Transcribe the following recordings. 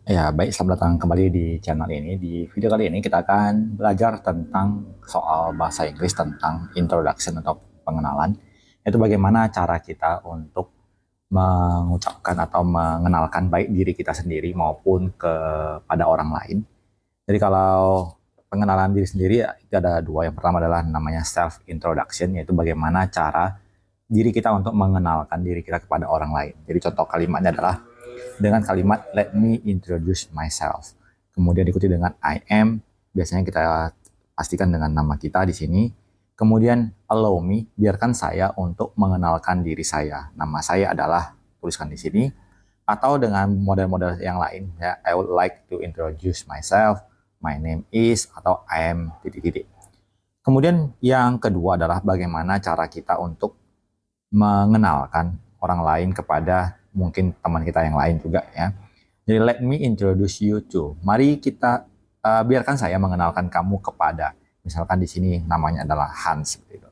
Ya, baik, selamat datang kembali di channel ini. Di video kali ini kita akan belajar tentang soal bahasa Inggris tentang introduction atau pengenalan. Itu bagaimana cara kita untuk mengucapkan atau mengenalkan baik diri kita sendiri maupun kepada orang lain. Jadi kalau pengenalan diri sendiri itu ada dua. Yang pertama adalah namanya self introduction, yaitu bagaimana cara diri kita untuk mengenalkan diri kita kepada orang lain. Jadi contoh kalimatnya adalah dengan kalimat let me introduce myself. Kemudian diikuti dengan I am, biasanya kita pastikan dengan nama kita di sini. Kemudian allow me, biarkan saya untuk mengenalkan diri saya. Nama saya adalah, tuliskan di sini. Atau dengan model-model yang lain, ya, I would like to introduce myself, my name is, atau I am, titik-titik. Kemudian yang kedua adalah bagaimana cara kita untuk mengenalkan orang lain kepada mungkin teman kita yang lain juga, ya. Jadi let me introduce you to. Mari kita biarkan saya mengenalkan kamu kepada. Misalkan di sini namanya adalah Hans seperti itu.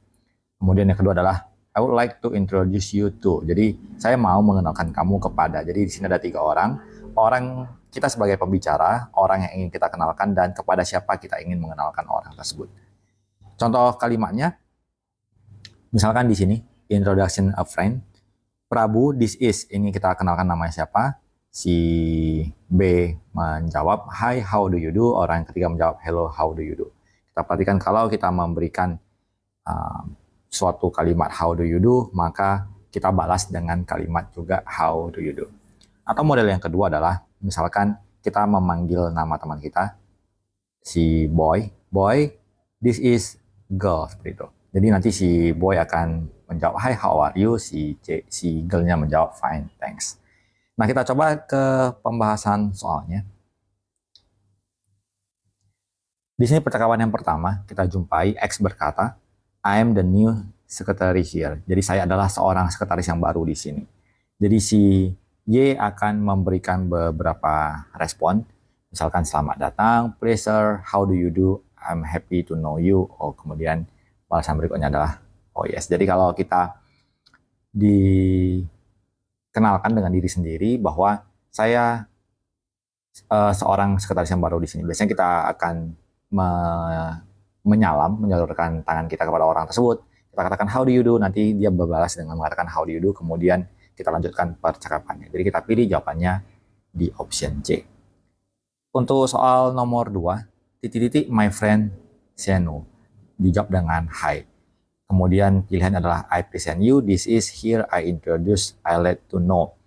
Kemudian yang kedua adalah I would like to introduce you to. Jadi saya mau mengenalkan kamu kepada. Jadi di sini ada tiga orang. Orang kita sebagai pembicara, orang yang ingin kita kenalkan, dan kepada siapa kita ingin mengenalkan orang tersebut. Contoh kalimatnya, misalkan di sini introduction a friend. Prabu, this is. Ini kita kenalkan namanya siapa. Si B menjawab, hi, how do you do? Orang yang ketiga menjawab, hello, how do you do? Kita perhatikan kalau kita memberikan suatu kalimat how do you do, maka kita balas dengan kalimat juga how do you do. Atau model yang kedua adalah, misalkan kita memanggil nama teman kita, si boy, boy, this is girl, seperti itu. Jadi nanti si boy akan menjawab, hi, how are you? Si girl-nya menjawab, fine, thanks. Nah, kita coba ke pembahasan soalnya. Di sini percakapan yang pertama, kita jumpai X berkata, I am the new secretary here. Jadi saya adalah seorang sekretaris yang baru di sini. Jadi si Y akan memberikan beberapa respon. Misalkan selamat datang, pleasure, how do you do? I'm happy to know you. Oh, kemudian balasan berikutnya adalah oh yes. Jadi kalau kita dikenalkan dengan diri sendiri bahwa saya seorang sekretaris yang baru di sini, biasanya kita akan menyalurkan tangan kita kepada orang tersebut. Kita katakan how do you do, nanti dia berbalas dengan mengatakan how do you do, kemudian kita lanjutkan percakapannya. Jadi kita pilih jawabannya di option C. Untuk soal nomor 2, titik-titik my friend Senu, dijawab dengan hi. Kemudian pilihan adalah I present you, this is, here, I introduce, I let to know.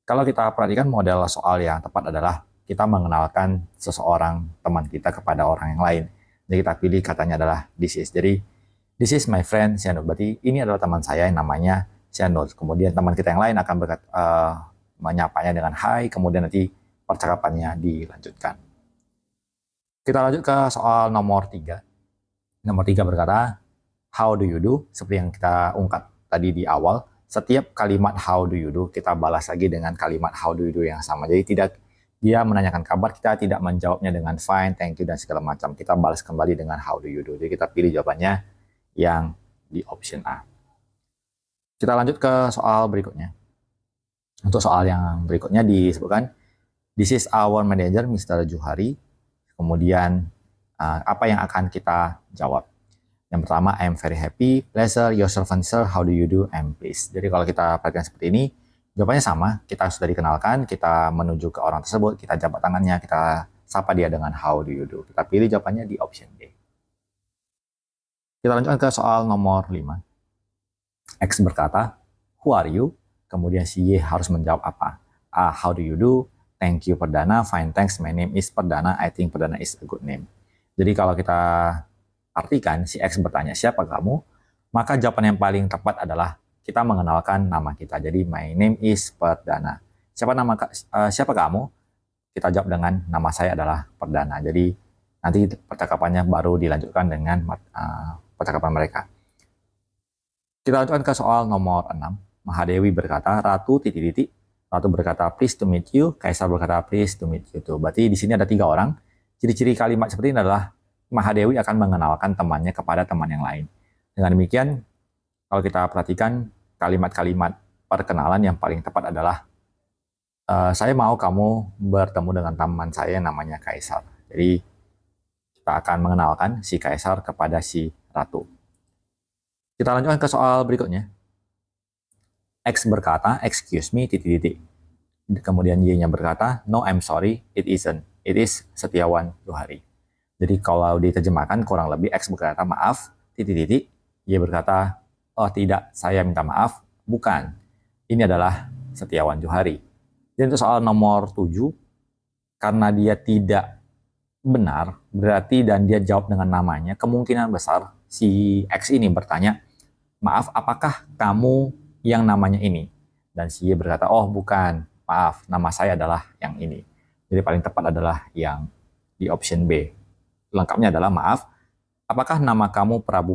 Kalau kita perhatikan model soal yang tepat adalah kita mengenalkan seseorang teman kita kepada orang yang lain. Jadi kita pilih katanya adalah this is. Jadi this is my friend Sianur. Berarti ini adalah teman saya yang namanya Sianur. Kemudian teman kita yang lain akan menyapanya dengan hi. Kemudian nanti percakapannya dilanjutkan. Kita lanjut ke soal nomor 3. Nomor 3 berkata, how do you do? Seperti yang kita ungkap tadi di awal, setiap kalimat how do you do, kita balas lagi dengan kalimat how do you do yang sama. Jadi tidak dia menanyakan kabar, kita tidak menjawabnya dengan fine, thank you, dan segala macam. Kita balas kembali dengan how do you do. Jadi kita pilih jawabannya yang di option A. Kita lanjut ke soal berikutnya. Untuk soal yang berikutnya disebutkan, this is our manager, Mr. Juhari. Kemudian apa yang akan kita jawab? Yang pertama, I'm very happy, pleasure, your servant sir, how do you do, I'm pleased. Jadi kalau kita perhatikan seperti ini, jawabannya sama. Kita sudah dikenalkan, kita menuju ke orang tersebut, kita jabat tangannya, kita sapa dia dengan how do you do. Kita pilih jawabannya di option D. Kita lanjutkan ke soal nomor 5. X berkata, who are you? Kemudian si Y harus menjawab apa? A, how do you do? Thank you Perdana, fine thanks, my name is Perdana, I think Perdana is a good name. Jadi kalau kita artikan si X bertanya siapa kamu, maka jawaban yang paling tepat adalah kita mengenalkan nama kita. Jadi my name is Perdana. Siapa kamu? Kita jawab dengan nama saya adalah Perdana. Jadi nanti percakapannya baru dilanjutkan dengan percakapan mereka. Kita lanjutkan ke soal nomor 6. Mahadewi berkata, Ratu titik-titik. Ratu berkata, please to meet you. Kaisar berkata, please to meet you too. Berarti di sini ada 3 orang. Ciri-ciri kalimat seperti ini adalah Mahadewi akan mengenalkan temannya kepada teman yang lain. Dengan demikian, kalau kita perhatikan kalimat-kalimat perkenalan yang paling tepat adalah Saya mau kamu bertemu dengan teman saya yang namanya Kaisar. Jadi kita akan mengenalkan si Kaisar kepada si Ratu. Kita lanjutkan ke soal berikutnya. X berkata, excuse me, titik-titik. Kemudian Y-nya berkata, no, I'm sorry, it isn't. It is Setiawan Johari. Jadi kalau diterjemahkan kurang lebih X berkata, maaf, titik-titik. Y berkata, oh tidak, saya minta maaf, bukan. Ini adalah Setiawan Johari. Jadi untuk soal nomor 7, karena dia tidak benar, berarti dan dia jawab dengan namanya, kemungkinan besar si X ini bertanya, maaf, apakah kamu yang namanya ini? Dan si Y berkata, oh bukan, maaf, nama saya adalah yang ini. Jadi paling tepat adalah yang di option B. Lengkapnya adalah, maaf, apakah nama kamu Prabu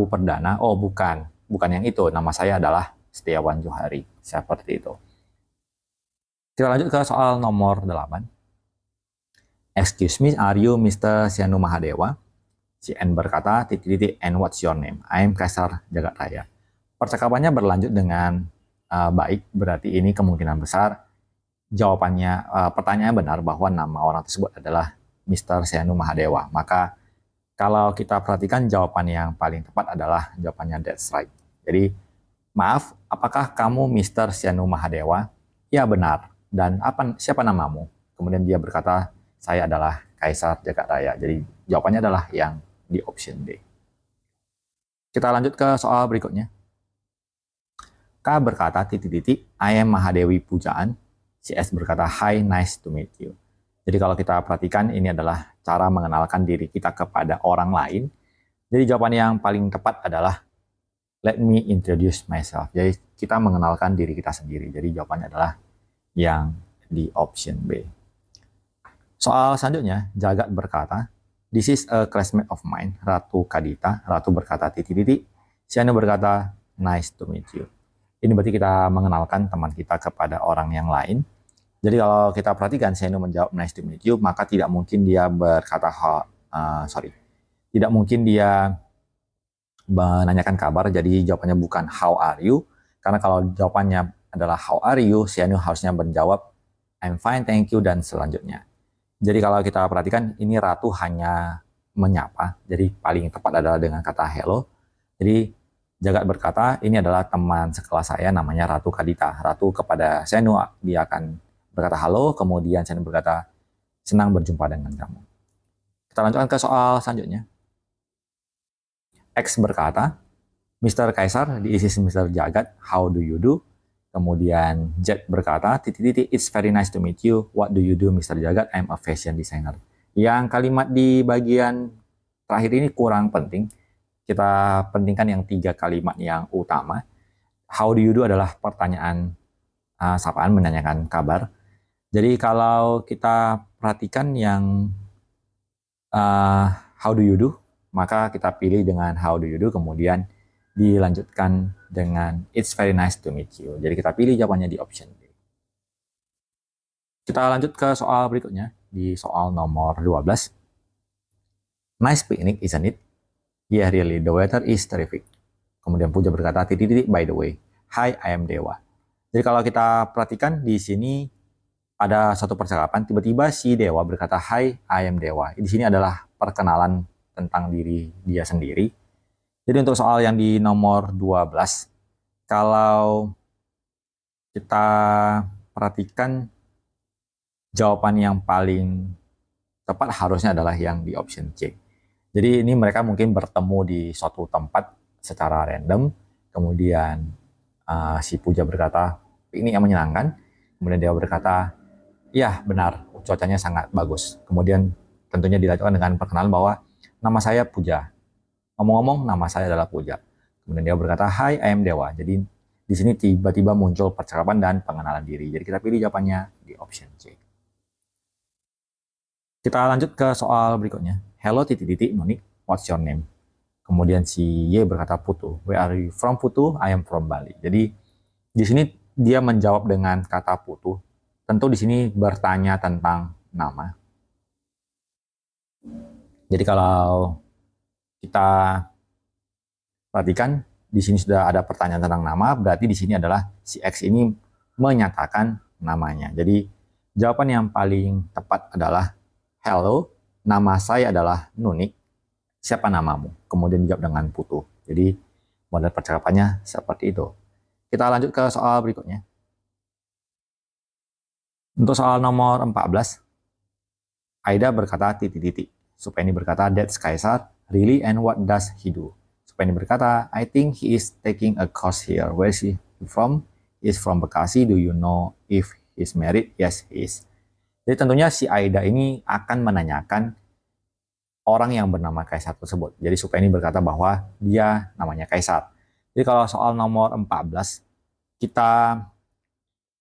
Perdana? Oh bukan, bukan yang itu, nama saya adalah Setiawan Johari. Seperti itu. Kita lanjut ke soal nomor 8. Excuse me, are you Mr. Sianu Mahadewa? Si N berkata, titik-titik, and what's your name? I'm Kaisar Jagat Raya. Percakapannya berlanjut dengan baik, berarti ini kemungkinan besar jawabannya, pertanyaannya benar bahwa nama orang tersebut adalah Mr. Sianu Mahadewa. Maka kalau kita perhatikan jawaban yang paling tepat adalah jawabannya that's right. Jadi, maaf, apakah kamu Mr. Sianu Mahadewa? Ya benar. Dan siapa namamu? Kemudian dia berkata, saya adalah Kaisar Jagat Raya. Jadi jawabannya adalah yang di option D. Kita lanjut ke soal berikutnya. K berkata, titik-titik, I am Mahadewi Pujaan. Si S berkata, hi, nice to meet you. Jadi kalau kita perhatikan, ini adalah cara mengenalkan diri kita kepada orang lain. Jadi jawaban yang paling tepat adalah, let me introduce myself. Jadi kita mengenalkan diri kita sendiri. Jadi jawabannya adalah yang di option B. Soal selanjutnya, Jagat berkata, this is a classmate of mine, Ratu Kadita. Ratu berkata, titik-titik. Sianu berkata, nice to meet you. Ini berarti kita mengenalkan teman kita kepada orang yang lain. Jadi kalau kita perhatikan, Sianu menjawab nice to meet you, maka tidak mungkin dia berkata, tidak mungkin dia menanyakan kabar, jadi jawabannya bukan how are you. Karena kalau jawabannya adalah how are you, Sianu harusnya menjawab I'm fine, thank you, dan selanjutnya. Jadi kalau kita perhatikan, ini Ratu hanya menyapa, jadi paling tepat adalah dengan kata hello. Jadi Jagat berkata, ini adalah teman sekelas saya namanya Ratu Kadita. Ratu kepada Sianu, dia akan berkata halo, kemudian Sianu berkata, senang berjumpa dengan kamu. Kita lanjutkan ke soal selanjutnya. X berkata, Mr. Kaisar, this is Mr. Jagat, how do you do? Kemudian Z berkata, titik-titik, it's very nice to meet you. What do you do, Mr. Jagat? I'm a fashion designer. Yang kalimat di bagian terakhir ini kurang penting. Kita pentingkan yang 3 kalimat yang utama. How do you do adalah pertanyaan sapaan, menanyakan kabar. Jadi kalau kita perhatikan yang how do you do, maka kita pilih dengan how do you do, kemudian dilanjutkan dengan it's very nice to meet you. Jadi kita pilih jawabannya di option D. Kita lanjut ke soal berikutnya, di soal nomor 12. Nice picnic, isn't it? Yeah, really, the weather is terrific. Kemudian Puja berkata, titik-titik, by the way, hi, I am Dewa. Jadi kalau kita perhatikan di sini ada satu percakapan, tiba-tiba si Dewa berkata, hi, I am Dewa. Di sini adalah perkenalan tentang diri dia sendiri. Jadi untuk soal yang di nomor 12, kalau kita perhatikan jawaban yang paling tepat harusnya adalah yang di option C. Jadi ini mereka mungkin bertemu di suatu tempat secara random, kemudian si Puja berkata, ini yang menyenangkan. Kemudian Dewa berkata, ya benar, cuacanya sangat bagus. Kemudian tentunya dilanjutkan dengan perkenalan bahwa nama saya Puja. Ngomong-ngomong, nama saya adalah Puja. Kemudian dia berkata, hi, I am Dewa. Jadi di sini tiba-tiba muncul percakapan dan pengenalan diri. Jadi kita pilih jawabannya di option C. Kita lanjut ke soal berikutnya. Hello, titik-titik, Noni, what's your name? Kemudian si Y berkata, Putu. Where are you from, Putu? I am from Bali. Jadi di sini dia menjawab dengan kata Putu. Tentu di sini bertanya tentang nama. Jadi kalau kita perhatikan di sini sudah ada pertanyaan tentang nama, berarti di sini adalah si X ini menyatakan namanya. Jadi jawaban yang paling tepat adalah hello, nama saya adalah Nunik, siapa namamu? Kemudian dijawab dengan Putu. Jadi model percakapannya seperti itu. Kita lanjut ke soal berikutnya. Untuk soal nomor 14, Aida berkata titik-titik. Supaya ini berkata, that's Kaisar, really, and what does he do? Supaya ini berkata, I think he is taking a course here. Where is he from? He is from Bekasi. Do you know if he's married? Yes, he is. Jadi tentunya si Aida ini akan menanyakan orang yang bernama Kaisar tersebut. Jadi supaya ini berkata bahwa dia namanya Kaisar. Jadi kalau soal nomor 14, kita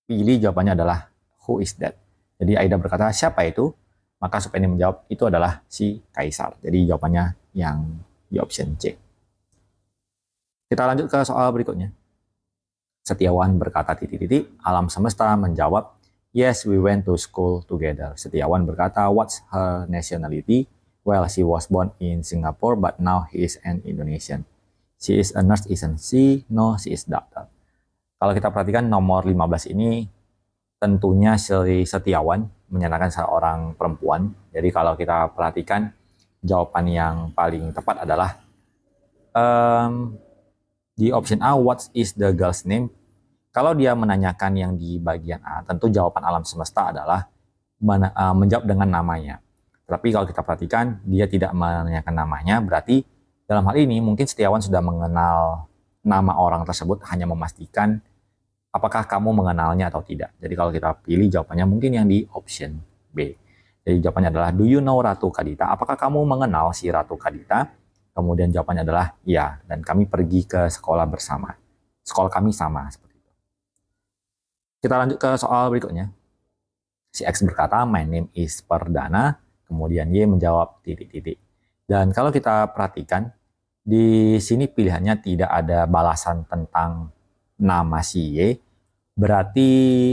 pilih jawabannya adalah who is that? Jadi Aida berkata siapa itu? Maka supaya ini menjawab itu adalah si Kaisar. Jadi jawabannya yang di option C. Kita lanjut ke soal berikutnya. Setiawan berkata titik-titik, alam semesta menjawab, yes, we went to school together. Setiawan berkata, what's her nationality? Well, she was born in Singapore, but now he is an Indonesian. She is a nurse, isn't she? No, she is doctor. Kalau kita perhatikan nomor 15 ini, tentunya Setiawan menyatakan seorang perempuan. Jadi kalau kita perhatikan, jawaban yang paling tepat adalah di option A, what is the girl's name? Kalau dia menanyakan yang di bagian A, tentu jawaban alam semesta adalah menjawab dengan namanya. Tapi kalau kita perhatikan, dia tidak menanyakan namanya, berarti dalam hal ini mungkin Setiawan sudah mengenal nama orang tersebut, hanya memastikan apakah kamu mengenalnya atau tidak. Jadi kalau kita pilih jawabannya mungkin yang di option B. Jadi jawabannya adalah, do you know Ratu Kadita? Apakah kamu mengenal si Ratu Kadita? Kemudian jawabannya adalah, ya, dan kami pergi ke sekolah bersama. Sekolah kami sama, seperti itu. Kita lanjut ke soal berikutnya. Si X berkata, my name is Perdana. Kemudian Y menjawab titik-titik. Dan kalau kita perhatikan, di sini pilihannya tidak ada balasan tentang nama si Y, berarti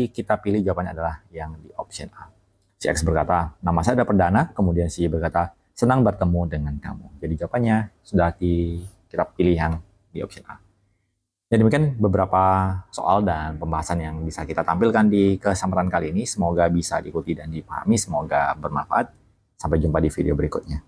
kita pilih jawabannya adalah yang di option A. Si X berkata, nama saya adalah Perdana, kemudian si Y berkata, senang bertemu dengan kamu. Jadi jawabannya sudah kita pilih yang di option A. Jadi demikian beberapa soal dan pembahasan yang bisa kita tampilkan di kesempatan kali ini. Semoga bisa diikuti dan dipahami, semoga bermanfaat. Sampai jumpa di video berikutnya.